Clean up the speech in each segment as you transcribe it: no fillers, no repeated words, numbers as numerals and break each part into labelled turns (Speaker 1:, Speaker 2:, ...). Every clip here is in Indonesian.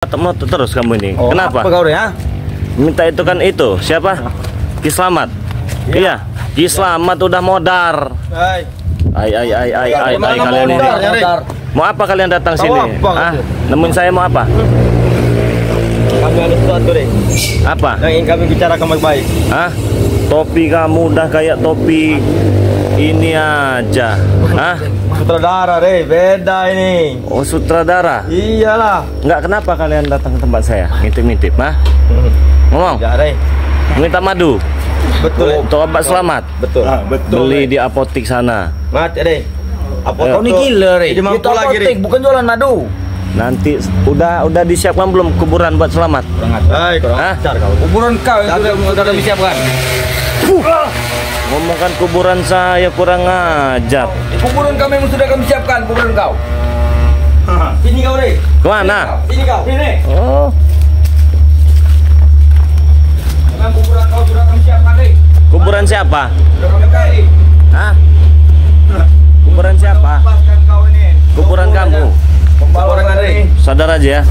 Speaker 1: Melotot terus kamu ini.
Speaker 2: Oh,
Speaker 1: kenapa?
Speaker 2: Apa kau ya?
Speaker 1: Minta itu kan itu. Siapa? Ki Slamet. Iya. Ki Slamet udah modar. Ay kalian ini. Mau apa kalian datang sini? Nemuin saya mau apa?
Speaker 2: Kami ada sesuatu deh.
Speaker 1: Apa?
Speaker 2: Yang ingin kami bicarakan baik-baik.
Speaker 1: Topi kamu udah kayak topi ini aja.
Speaker 2: Sutradara deh, beda ini.
Speaker 1: Oh, sutradara.
Speaker 2: Iyalah.
Speaker 1: Enggak, kenapa kalian datang ke tempat saya? Ngintip-ngintip, ngomong.
Speaker 2: Enggak deh.
Speaker 1: Minta madu.
Speaker 2: Betul.
Speaker 1: Untuk obat selamat.
Speaker 2: Betul. Betul.
Speaker 1: Beli di apotik sana.
Speaker 2: Mati deh. Apotek
Speaker 1: Kau
Speaker 2: ini gila deh. Itu
Speaker 3: apotek bukan jualan madu.
Speaker 1: Nanti udah disiapkan belum kuburan buat selamat?
Speaker 2: Kurang ajar kau.
Speaker 3: Kuburan kau yang sudah disiapkan.
Speaker 1: Ngomongkan kuburan saya kurang ajar.
Speaker 3: Kuburan kami yang sudah kami siapkan, kuburan kau. Ini kau deh.
Speaker 1: Kemana?
Speaker 3: Ini kau. Ini.
Speaker 1: Oh,
Speaker 3: Memang kuburan kau sudah kami siapkan deh.
Speaker 1: kuburan siapa?
Speaker 3: Sudah kami kali.
Speaker 1: Kuburan siapa?
Speaker 2: Lepaskan kau ini.
Speaker 1: Kuburan kamu.
Speaker 2: Kuburan deh.
Speaker 1: Sadar aja ya.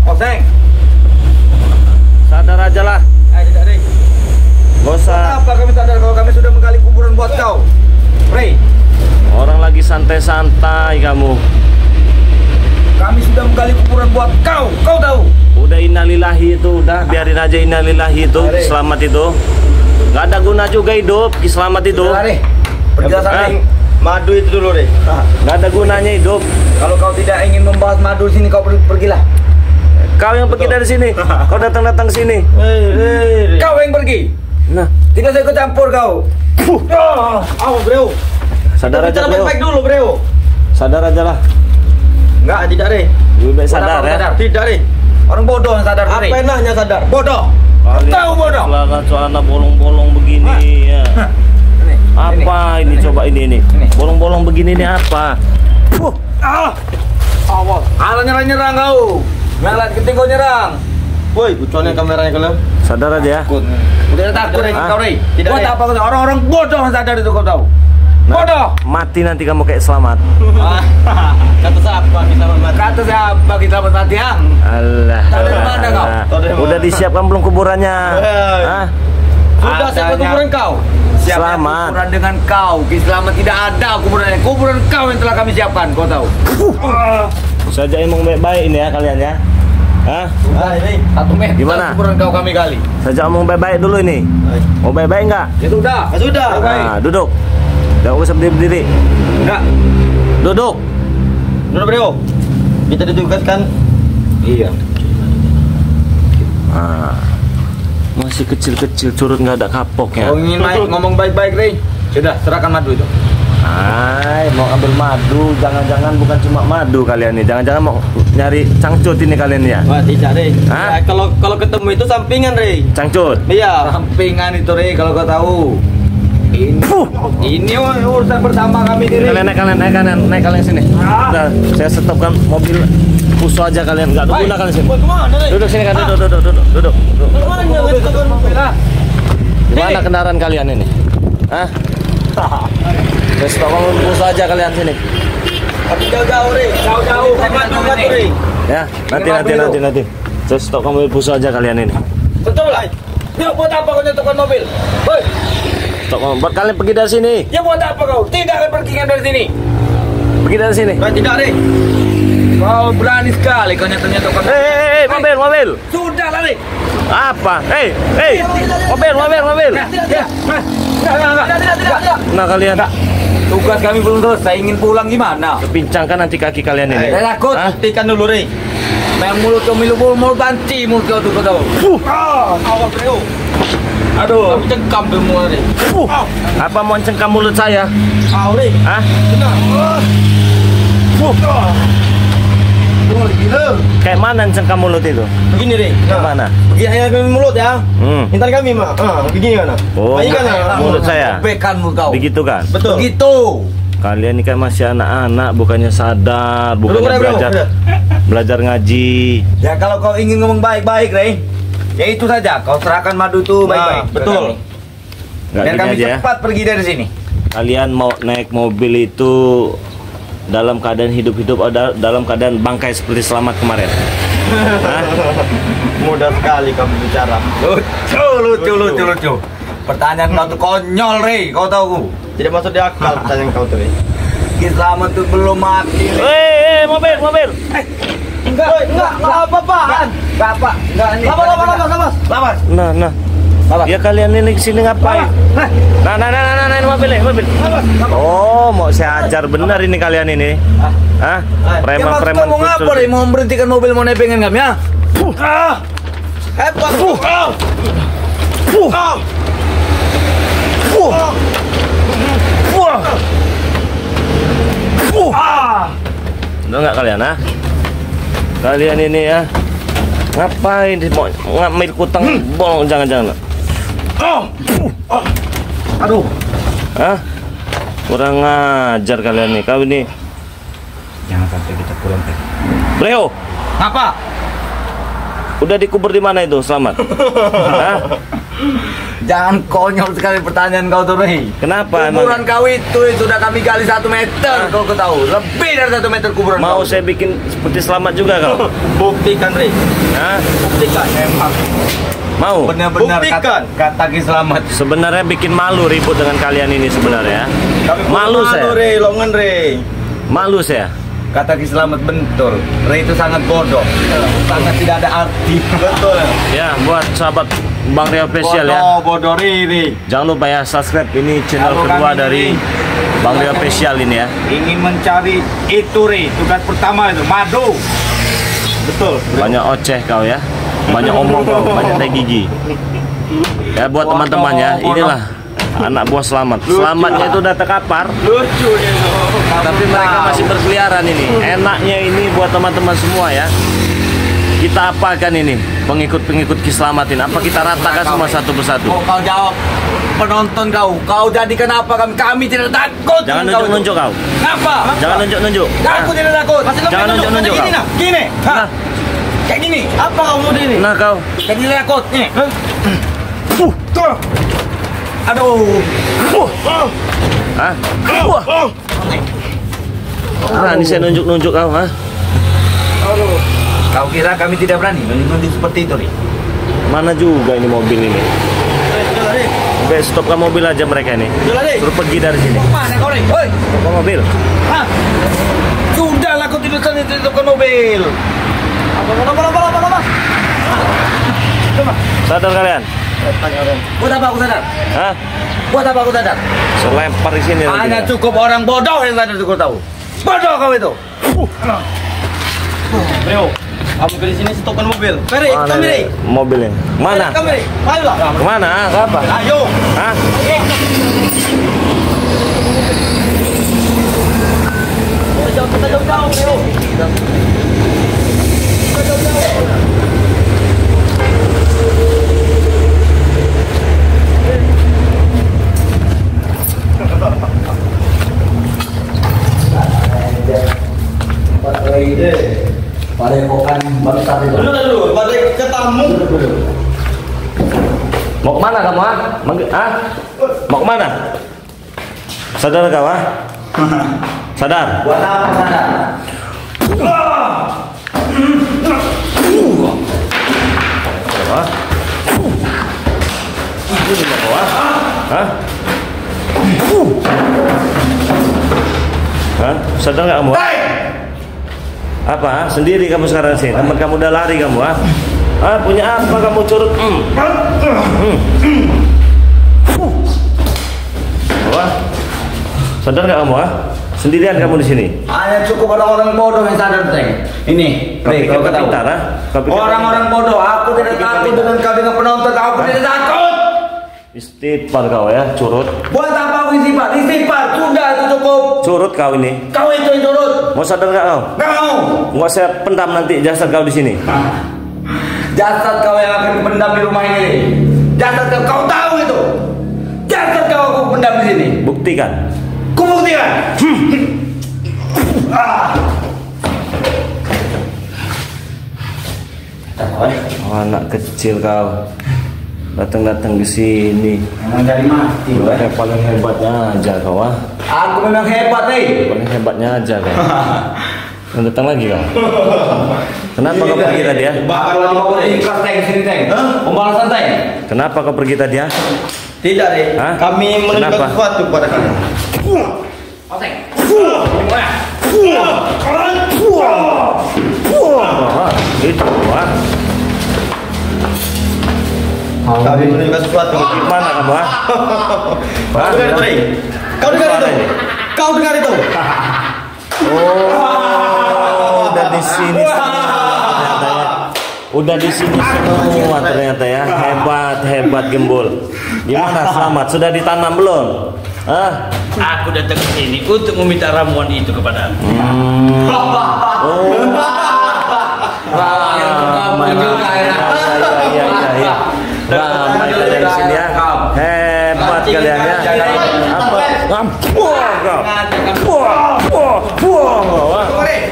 Speaker 3: Oseng.
Speaker 1: Sadar aja lah.
Speaker 3: Tidak deh.
Speaker 1: Gak usah.
Speaker 2: Apa kami sadar kalau kami sudah menggali kuburan buat kau?
Speaker 3: Frey,
Speaker 1: Orang lagi santai-santai kamu.
Speaker 3: kami sudah menggali kuburan buat kau. Kau tahu?
Speaker 1: Udah innalillahi itu, udah biarin aja innalillahi itu. Selamat itu. Gak ada guna juga hidup. Selamat itu.
Speaker 3: Sudah deh.
Speaker 2: Penjelasan madu itu dulu deh.
Speaker 1: Gak ada gunanya hidup.
Speaker 3: Kalau kau tidak ingin membahas madu sini, kau pergilah.
Speaker 1: Kau yang pergi dari sini. Kau datang sini.
Speaker 3: Kau yang pergi.
Speaker 1: Nah,
Speaker 3: Tidak saya ikut campur kau.
Speaker 2: Awas bro.
Speaker 1: sadar aja bro.
Speaker 2: Baik dulu bro.
Speaker 1: Sadar aja lah.
Speaker 2: Enggak, tidak deh.
Speaker 1: Lebih baik sadar ya.
Speaker 2: Tidak deh.
Speaker 3: Orang bodoh yang sadar.
Speaker 2: Apa
Speaker 3: Frey.
Speaker 2: enaknya sadar?
Speaker 3: Bodoh. Tahu bodoh.
Speaker 1: Celana bolong-bolong begini ya. Apa ini coba ini? Bolong-bolong begini ini apa?
Speaker 3: Awas. Alah nyerang kau. Ngalat keting kau nyerang.
Speaker 2: Woi, buconnya kameranya kalian.
Speaker 1: Sadar aja ya.
Speaker 3: Udah takut deh kau deh.
Speaker 2: Tidak,
Speaker 3: Buat
Speaker 2: Rey.
Speaker 3: apa kau? Orang-orang bodoh yang sadar itu kau tahu. Bodoh.
Speaker 1: Mati nanti kamu kayak Selamat.
Speaker 2: Kata siapa kita mati?
Speaker 3: Kata siapa kita mati ya?
Speaker 1: Allah.
Speaker 3: Tahu dari mana kau?
Speaker 2: Tahu dari mana?
Speaker 1: Udah disiapkan belum kuburannya? Hah?
Speaker 2: Sudah saya
Speaker 3: Adanya.
Speaker 2: kuburan kau.
Speaker 1: Selamat.
Speaker 3: Kuburan dengan kau. Selamat tidak ada kuburannya. Kuburan kau yang telah kami siapkan. Kau tahu?
Speaker 1: Saja emang baik-baik ini ya kalian ya. Hah?
Speaker 2: Ini.
Speaker 3: 1 meter.
Speaker 1: Gimana?
Speaker 3: Kuburan kau kami gali.
Speaker 1: Saja omong baik-baik dulu ini. Mau baik-baik enggak?
Speaker 3: Ya sudah.
Speaker 2: Sudah.
Speaker 1: Nah, duduk. Jangan usah berdiri.
Speaker 3: Enggak.
Speaker 1: Duduk.
Speaker 2: Sudah bro. Kita ditugaskan.
Speaker 3: Iya.
Speaker 1: Masih kecil-kecil curut nggak ada kapoknya.
Speaker 3: Kau ingin naik ngomong baik-baik, Rey. Sudah, serahkan madu itu.
Speaker 1: Mau ambil madu, jangan-jangan bukan cuma madu kalian nih, jangan-jangan mau nyari cangcut ini kalian ya?
Speaker 2: Wah, tidak deh.
Speaker 1: Hah?
Speaker 2: Ya, kalau ketemu itu sampingan Rey.
Speaker 1: Cangcut.
Speaker 2: Iya.
Speaker 3: Sampingan itu, Rey, kalau kau tahu. Ini urusan bersama kami diri.
Speaker 1: Kalian naik kalian sini. Udah, saya stopkan mobil. Pusu aja kalian, nggak ada guna kalian sini.
Speaker 2: Kemana Rey?
Speaker 1: Duduk sini kan, duduk.
Speaker 2: Kemana nggak?
Speaker 1: Gimana kendaraan kalian ini? Hah? Saya stopkan mobil pusu aja kalian sini.
Speaker 2: Tapi jauh-jauh Rey. Jauh-jauh. Maju Rey.
Speaker 1: Ya, nanti. Saya stopkan mobil pusu aja kalian ini.
Speaker 3: Betul lah. Ya buat apa kau nyatukan mobil? Hei,
Speaker 1: Stopkan, buat kalian pergi dari sini.
Speaker 3: ya buat apa kau? Tidak akan pergi dari sini.
Speaker 1: Pergi dari sini.
Speaker 2: Tidak Rey.
Speaker 3: Kau berani sekali kau nyatukan.
Speaker 1: Hei, mobil.
Speaker 3: Sudah lah, Rey.
Speaker 1: Apa? Hei, mobil.
Speaker 3: Tidak.
Speaker 1: Nah kalian
Speaker 3: Tugas kami belum selesai. Ingin pulang gimana?
Speaker 1: pincangkan nanti kaki kalian ini.
Speaker 3: Saya takut.
Speaker 1: Hah?
Speaker 2: Buktikan dulu Rey.
Speaker 3: Memang mulut kau mulut banci mulut kau tuh kau tahu.
Speaker 2: Awas bro.
Speaker 3: Aduh. Kami cengkam semua, Rey.
Speaker 1: Apa mau cengkam mulut saya?
Speaker 2: Rey.
Speaker 1: Hah? Kayak mana cengkam mulut itu?
Speaker 2: Begini Rey.
Speaker 1: Kayak mana?
Speaker 2: Begini hanya kami mulut ya. Intan kami mah. Begini mana?
Speaker 1: Oh,
Speaker 2: Baik kan ya?
Speaker 1: mulut saya.
Speaker 3: Bekan mulut kau.
Speaker 1: Begitu kan?
Speaker 2: Betul.
Speaker 3: Begitu.
Speaker 1: Kalian ini kan masih anak-anak, bukannya sadar, bukannya
Speaker 2: Udah, bro.
Speaker 1: belajar ngaji.
Speaker 3: Ya kalau kau ingin ngomong baik-baik, Rey, ya itu saja. Kau serahkan madu itu baik-baik.
Speaker 2: betul.
Speaker 1: Nggak
Speaker 3: Dan
Speaker 1: gini
Speaker 3: kami
Speaker 1: aja ya.
Speaker 3: cepat pergi dari sini.
Speaker 1: Kalian mau naik mobil itu dalam keadaan hidup-hidup atau dalam keadaan bangkai seperti Selamat kemarin? Hah?
Speaker 3: Mudah sekali kamu bicara. Lucu. Pertanyaan kau tuh konyol, Rey. Kau tahu?
Speaker 2: Tidak masuk di akal pertanyaan kau tuh.
Speaker 3: Ki Slamet tuh belum mati.
Speaker 1: Mobil.
Speaker 3: Enggak apa-apaan. Enggak apa. Enggak ini. Lawas.
Speaker 1: Nah. Ya kalian ini kesini ngapain? Nah, ini mobil. Oh, mau saya ajar benar ini kalian ini. Hah? Preman-preman
Speaker 3: mau ngapa nih? Mau berhentikan mobil, mau nebengin kami ya? Hebat.
Speaker 1: Udah nggak kalian, ah? Kalian ini ya ngapain? Mau ngambil kutang bolong? Jangan.
Speaker 3: Aduh.
Speaker 1: Hah? Kurang ngajar kalian nih. Kau ini.
Speaker 3: Jangan sampai kita pulang.
Speaker 1: Leo,
Speaker 3: Apa?
Speaker 1: udah dikubur di mana itu Selamat? Hah?
Speaker 3: Jangan konyol sekali pertanyaan kau tuh, Rey.
Speaker 1: Kenapa
Speaker 3: Kuburan
Speaker 1: emang?
Speaker 3: kau itu sudah kami gali 1 meter. Kau tahu? Lebih dari 1 meter kuburan.
Speaker 1: Mau
Speaker 3: kau.
Speaker 1: saya bikin seperti Selamat juga kau?
Speaker 3: Buktikan, Rey.
Speaker 1: Hah?
Speaker 3: Buktikan. Emang
Speaker 1: Mau?
Speaker 3: benar-benar kata Ki Slamet.
Speaker 1: Sebenarnya bikin malu ribut dengan kalian ini sebenarnya. Malu saya.
Speaker 3: Rey, longan, Rey.
Speaker 1: Malu saya.
Speaker 3: Kata Ki Slamet betul. Rey itu sangat bodoh. Sangat tidak ada arti. Betul.
Speaker 1: Ya, buat sahabat Bang Rio Official ya.
Speaker 3: Bodoh Rey.
Speaker 1: Jangan lupa ya subscribe, ini channel
Speaker 3: Kalau
Speaker 1: kedua
Speaker 3: kami
Speaker 1: dari
Speaker 3: ini
Speaker 1: Bang Rio Official ini ya.
Speaker 3: ingin mencari itu, Rey. Tugas pertama itu madu. Betul.
Speaker 1: Banyak oceh kau ya. Banyak omong kau, banyak tai gigi. Ya buat teman-teman ya, inilah anak buah Selamat. Selamatnya itu udah terkapar,
Speaker 3: Lucu itu.
Speaker 1: tapi mereka masih berkeliaran ini. Enaknya ini buat teman-teman semua ya. Kita apakan ini pengikut-pengikut Ki Slamet ini? Apa kita ratakan semua satu persatu?
Speaker 3: Kau jawab, penonton kau jadikan apa kami tidak takut.
Speaker 1: Jangan
Speaker 3: dengan kau
Speaker 1: nunjuk-nunjuk
Speaker 3: itu.
Speaker 1: kau.
Speaker 3: Kenapa?
Speaker 1: Jangan nunjuk-nunjuk.
Speaker 3: Aku tidak takut.
Speaker 1: Jangan nunjuk-nunjuk kau.
Speaker 3: Gini.
Speaker 1: Nah,
Speaker 3: Kayak gini. Apa kamu mau ini?
Speaker 1: nah kau.
Speaker 3: Kayak gini takut. Nih. Aduh.
Speaker 1: Hah? Berani saya nunjuk-nunjuk kau, ha?
Speaker 3: Kau kira kami tidak berani menunjuk seperti itu, nih?
Speaker 1: Mana juga ini mobil ini? Oke, stopkan mobil aja mereka ini. Suruh pergi dari sini.
Speaker 3: Mana kau, nih? Woi.
Speaker 1: Stopkan mobil.
Speaker 3: Hah? Sudahlah, kau tidak usah ditutupkan mobil. Apa?
Speaker 1: Sadar kalian?
Speaker 3: Buat apa aku sadar?
Speaker 1: Hah?
Speaker 3: Buat apa aku sadar?
Speaker 1: Selempar di sini nanti
Speaker 3: Hanya
Speaker 1: ya.
Speaker 3: cukup orang bodoh yang sadar cukup tahu. Bodoh kau itu.
Speaker 2: Leo, kamu ke sini stopkan mobil.
Speaker 3: Mari,
Speaker 1: Mana
Speaker 3: kami.
Speaker 1: ini mobilnya? Mana?
Speaker 3: Kami. Ayolah.
Speaker 1: Kemana? Ke apa?
Speaker 3: Ayo.
Speaker 1: Hah?
Speaker 3: Kita jauh-jauh, Leo.
Speaker 4: Padepokan bangsat itu.
Speaker 2: Dulu, balik ke tamu.
Speaker 1: Mau kemana kamu, ah? Ah? Mau kemana? Sadar kau, ah? Sadar?
Speaker 3: Buat apa sadar?
Speaker 1: Hah? Ini mau kau, ah? Hah? Hah? Sadar nggak kamu? Ah? Apa? Ah? Sendiri kamu sekarang sih? Teman kamu udah lari kamu, ah? Ah, punya apa kamu curut? Wah, sadar nggak kamu, ah? Sendirian kamu di sini.
Speaker 3: Hanya cukup orang-orang bodoh yang sadar, Teng. Ini,
Speaker 1: Kau
Speaker 3: Rey,
Speaker 1: pikir
Speaker 3: kau tahu.
Speaker 1: pintar, ah? Kau pikir
Speaker 3: Orang-orang bodoh, aku tidak takut dengan kau dengan penonton, aku tidak takut.
Speaker 1: istighfar kau ya, curut.
Speaker 3: Buat apa aku istighfar? Istighfar, sudah itu cukup.
Speaker 1: Curut kau ini.
Speaker 3: Kau itu yang curut.
Speaker 1: Mau sadar nggak kau?
Speaker 3: Kau.
Speaker 1: Nggak saya pendam nanti jasad kau di sini.
Speaker 3: Jasad kau yang akan pendam di rumah ini. Jasad kau tahu itu. Jasad kau aku pendam di sini.
Speaker 1: Buktikan.
Speaker 3: Kubuktikan.
Speaker 1: Oh, anak kecil kau. Datang-datang ke sini.
Speaker 3: Emang dari mati.
Speaker 1: Paling hebatnya aja kau ah.
Speaker 3: Aku memang hebat
Speaker 1: Paling hebatnya aja kau. Datang lagi kau. Kenapa kau pergi tadi ya?
Speaker 3: Bakal lagi bawa ini kelas tank sini tank. Pembalasan tank.
Speaker 1: Kenapa kau pergi tadi ya?
Speaker 2: Tidak deh. Kami menunjukkan sesuatu pada kalian.
Speaker 1: Itu ah.
Speaker 2: Kami menunjukkan sesuatu.
Speaker 1: Gimana kamu ah?
Speaker 2: Kau dengar itu? Kau dengar itu?
Speaker 1: Oh, udah di sini ternyata ya. Udah di sini semua ternyata ya. Hebat Gembul. Gimana Selamat? Sudah ditanam belum? Hah?
Speaker 4: Aku datang ke sini untuk meminta ramuan itu kepada aku.
Speaker 1: Ramai kalian di sini ya. Hebat kalian ya.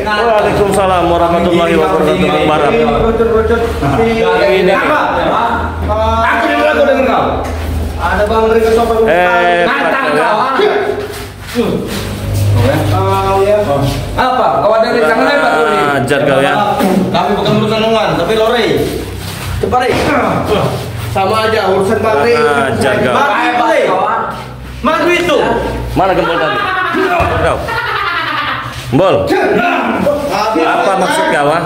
Speaker 1: Waalaikumsalam warahmatullahi wabarakatuh.
Speaker 3: Aku dengar kau.
Speaker 2: Ada Bang Rizky Sopan.
Speaker 3: Apa? Kau ada rencana hebat tuh?
Speaker 1: Ajar kau ya.
Speaker 2: Kami bukan urusan nungan, tapi lore. Cepat deh. Sama aja urusan Bang Rizky.
Speaker 1: Ajar kau.
Speaker 2: Madu itu.
Speaker 1: Mana Gembul tadi? Kau. Gembul. Apa maksud kau ah?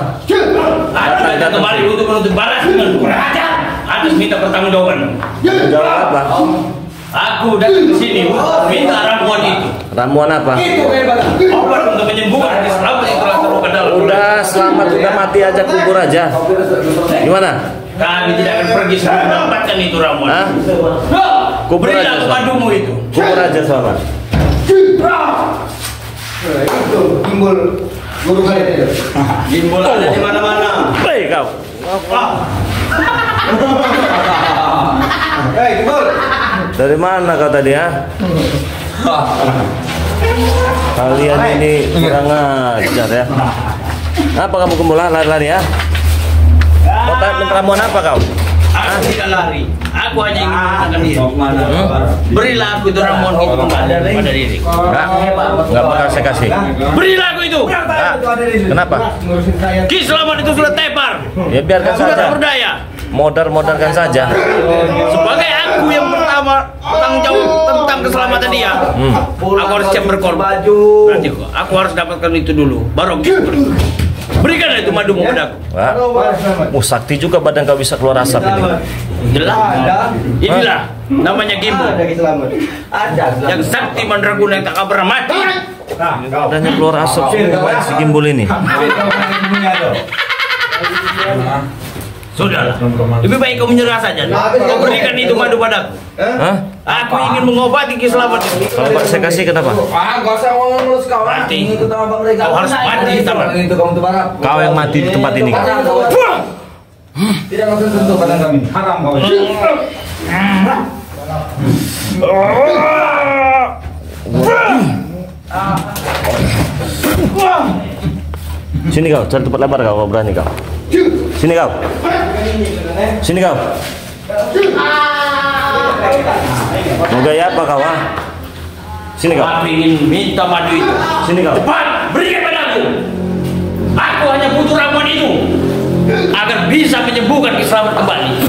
Speaker 4: Aku datang kembali untuk menuntut balas dengan raja atas minta pertanggungjawaban.
Speaker 1: Jawab apa?
Speaker 4: Aku datang ke sini untuk minta ramuan itu.
Speaker 1: Ramuan apa?
Speaker 4: Obat untuk menyembuhkan hati Selamat yang telah terluka dalam.
Speaker 1: Udah Selamat udah mati aja, kubur aja. Gimana?
Speaker 4: Kami tidak akan pergi sebelum mendapatkan itu ramuan.
Speaker 1: Hah? Kubur
Speaker 4: Berilah
Speaker 1: aja,
Speaker 4: kepadumu itu.
Speaker 1: Kubur aja Selamat.
Speaker 2: Itu timbul guru kalian itu.
Speaker 4: Gimbal ada di mana-mana.
Speaker 1: Hei kau.
Speaker 2: Hei, timbul.
Speaker 1: Dari mana kau tadi ya? Kalian ini kurang ajar ya. Apa kamu Gembul lari-lari ya? Mau minta ramuan apa kau?
Speaker 4: Aku tidak lari. Aku hanya ingin menenangkan diri. Berilah aku itu ramuan itu kembali pada diri.
Speaker 1: Enggak bakal saya kasih.
Speaker 4: Berilah aku itu.
Speaker 1: Kenapa?
Speaker 4: Ki Selamat itu sudah tepar.
Speaker 1: Ya biarkan
Speaker 4: Sudah
Speaker 1: saja.
Speaker 4: tak berdaya.
Speaker 1: Modar-modarkan saja.
Speaker 4: Sebagai aku yang pertama bertanggung jawab tentang keselamatan dia, aku harus siap berkorban. Nanti aku harus dapatkan itu dulu. Baru aku bisa berkorban. Berikanlah itu madumu padaku.
Speaker 1: Sakti juga badan kau bisa keluar asap ini.
Speaker 4: Jelas. Inilah namanya Gimbal.
Speaker 2: Ada.
Speaker 4: Yang sakti mandraguna yang tak akan pernah mati.
Speaker 1: Badannya keluar asap semua si Gimbal ini.
Speaker 4: Sudahlah. Lebih baik kau menyerah saja. Kau berikan itu madu padaku.
Speaker 1: Hah?
Speaker 4: Aku ingin mengobati Ki Selamat itu.
Speaker 1: Kalau Pak saya kasih kenapa?
Speaker 3: Gak usah ngomong lu kawan.
Speaker 4: Mati. Kau harus mati di tangan.
Speaker 3: Itu kamu tuh barang.
Speaker 1: Kau yang mati di tempat ini kau.
Speaker 3: Tidak maksud sentuh badan kami. Haram kau.
Speaker 1: Sini kau, cari tempat lebar kau, kau berani kau. Sini kau. Sini kau. Mau gaya apa kau ah? Sini kau.
Speaker 4: Aku ingin minta madu itu.
Speaker 1: Sini kau.
Speaker 4: Cepat, berikan padaku. Aku hanya butuh ramuan itu agar bisa menyembuhkan Ki Selamat kembali.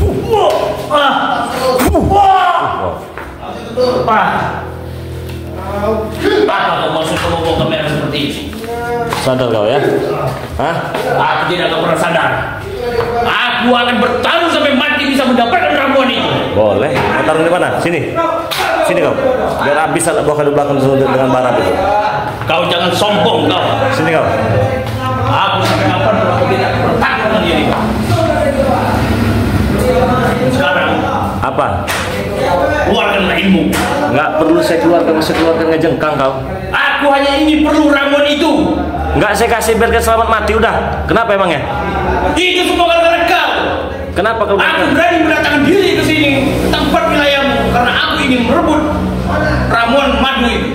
Speaker 4: Apa kau maksud kau membawa kamera seperti ini?
Speaker 1: Sadar kau ya? Hah?
Speaker 4: Aku tidak akan pernah sadar. Aku akan bertarung sampai mati bisa mendapatkan ramuan itu.
Speaker 1: Boleh. Mau taruh di mana? Sini. Sini kau. Biar habis anak buah kado belakang dengan barat itu.
Speaker 4: Kau jangan sombong kau.
Speaker 1: Sini kau.
Speaker 4: Aku sampai kapan aku tidak bertakwa dengan diri kau. Sekarang
Speaker 1: Apa?
Speaker 4: keluarkanlah ilmu.
Speaker 1: Enggak perlu saya keluarkan ngejengkang kau.
Speaker 4: Aku hanya ingin perlu ramuan itu.
Speaker 1: Enggak saya kasih biar kau selamat mati udah. Kenapa emangnya?
Speaker 4: Itu semua gara-gara kau.
Speaker 1: Kenapa kau?
Speaker 4: Aku berani mendatangkan diri ke sini tempat wilayahmu karena aku ingin merebut ramuan madu itu.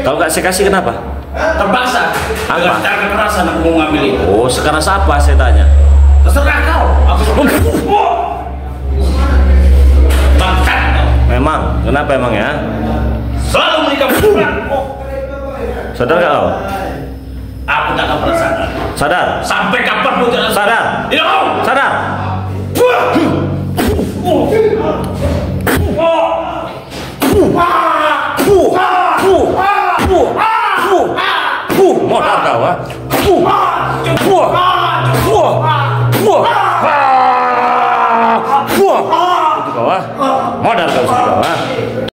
Speaker 1: Kalau nggak saya kasih kenapa?
Speaker 4: Terpaksa.
Speaker 1: Apa?
Speaker 4: Dengan cara kekerasan aku mau ngambil itu.
Speaker 1: Oh sekarang apa saya tanya?
Speaker 4: Terserah kau. Aku
Speaker 1: Sadar nggak kau?
Speaker 4: Aku tak akan pernah sadar.
Speaker 1: Sadar.
Speaker 4: Sampai kapan pun jangan
Speaker 1: Sadar.
Speaker 4: Ya.
Speaker 1: Sadar. Modal kau, ah. Itu kau, ah. Modal kau sendiri, kau, ah.